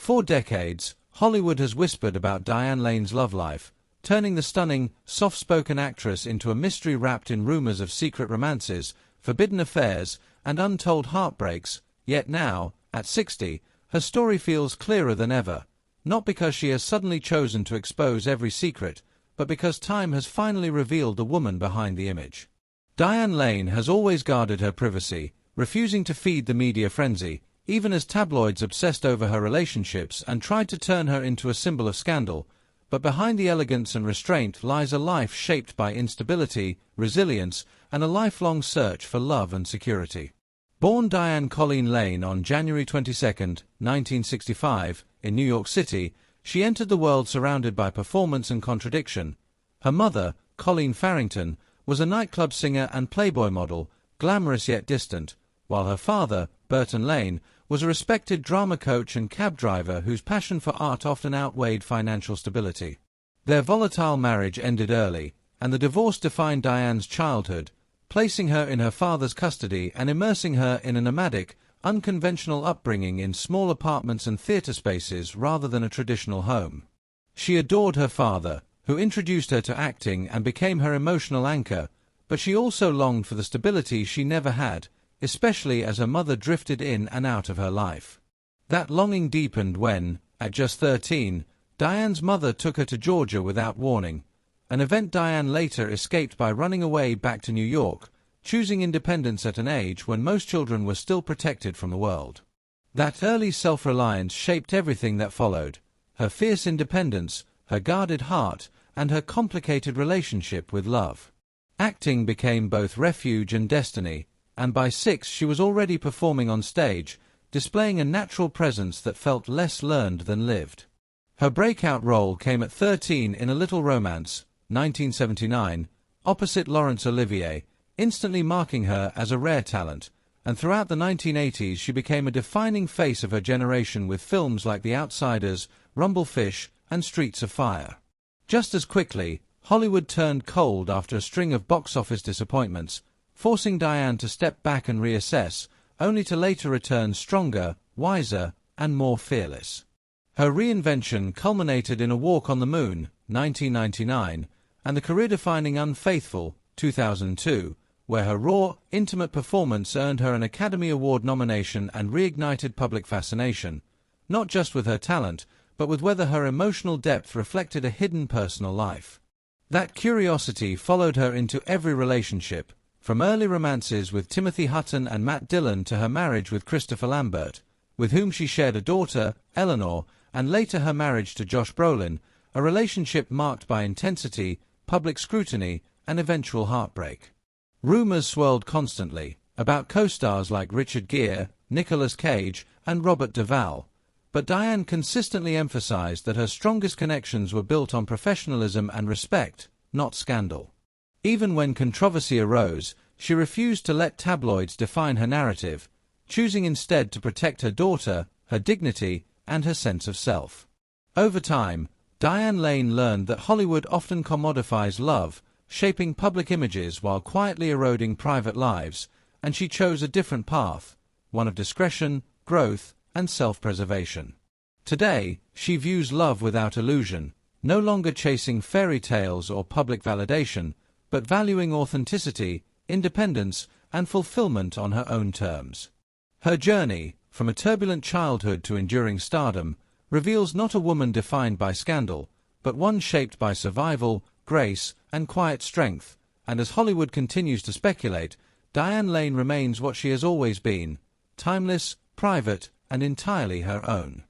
For decades, Hollywood has whispered about Diane Lane's love life, turning the stunning, soft-spoken actress into a mystery wrapped in rumors of secret romances, forbidden affairs, and untold heartbreaks. Yet now, at 60, her story feels clearer than ever, not because she has suddenly chosen to expose every secret, but because time has finally revealed the woman behind the image. Diane Lane has always guarded her privacy, refusing to feed the media frenzy, even as tabloids obsessed over her relationships and tried to turn her into a symbol of scandal. But behind the elegance and restraint lies a life shaped by instability, resilience, and a lifelong search for love and security. Born Diane Colleen Lane on January 22, 1965, in New York City, she entered the world surrounded by performance and contradiction. Her mother, Colleen Farrington, was a nightclub singer and Playboy model, glamorous yet distant, while her father, Burton Lane, was a respected drama coach and cab driver whose passion for art often outweighed financial stability. Their volatile marriage ended early, and the divorce defined Diane's childhood, placing her in her father's custody and immersing her in a nomadic, unconventional upbringing in small apartments and theater spaces rather than a traditional home. She adored her father, who introduced her to acting and became her emotional anchor, but she also longed for the stability she never had, especially as her mother drifted in and out of her life. That longing deepened when, at just 13, Diane's mother took her to Georgia without warning, an event Diane later escaped by running away back to New York, choosing independence at an age when most children were still protected from the world. That early self-reliance shaped everything that followed: her fierce independence, her guarded heart, and her complicated relationship with love. Acting became both refuge and destiny, and by 6 she was already performing on stage, displaying a natural presence that felt less learned than lived. Her breakout role came at 13 in A Little Romance, 1979, opposite Laurence Olivier, instantly marking her as a rare talent, and throughout the 1980s she became a defining face of her generation with films like The Outsiders, Rumblefish, and Streets of Fire. Just as quickly, Hollywood turned cold after a string of box office disappointments, forcing Diane to step back and reassess, only to later return stronger, wiser, and more fearless. Her reinvention culminated in A Walk on the Moon, 1999, and the career-defining Unfaithful, 2002, where her raw, intimate performance earned her an Academy Award nomination and reignited public fascination, not just with her talent, but with whether her emotional depth reflected a hidden personal life. That curiosity followed her into every relationship, from early romances with Timothy Hutton and Matt Dillon to her marriage with Christopher Lambert, with whom she shared a daughter, Eleanor, and later her marriage to Josh Brolin, a relationship marked by intensity, public scrutiny, and eventual heartbreak. Rumors swirled constantly, about co-stars like Richard Gere, Nicolas Cage, and Robert Duvall, but Diane consistently emphasized that her strongest connections were built on professionalism and respect, not scandal. Even when controversy arose, she refused to let tabloids define her narrative, choosing instead to protect her daughter, her dignity, and her sense of self. Over time, Diane Lane learned that Hollywood often commodifies love, shaping public images while quietly eroding private lives, and she chose a different path, one of discretion, growth, and self-preservation. Today, she views love without illusion, no longer chasing fairy tales or public validation, but valuing authenticity, independence, and fulfillment on her own terms. Her journey, from a turbulent childhood to enduring stardom, reveals not a woman defined by scandal, but one shaped by survival, grace, and quiet strength, and as Hollywood continues to speculate, Diane Lane remains what she has always been: timeless, private, and entirely her own.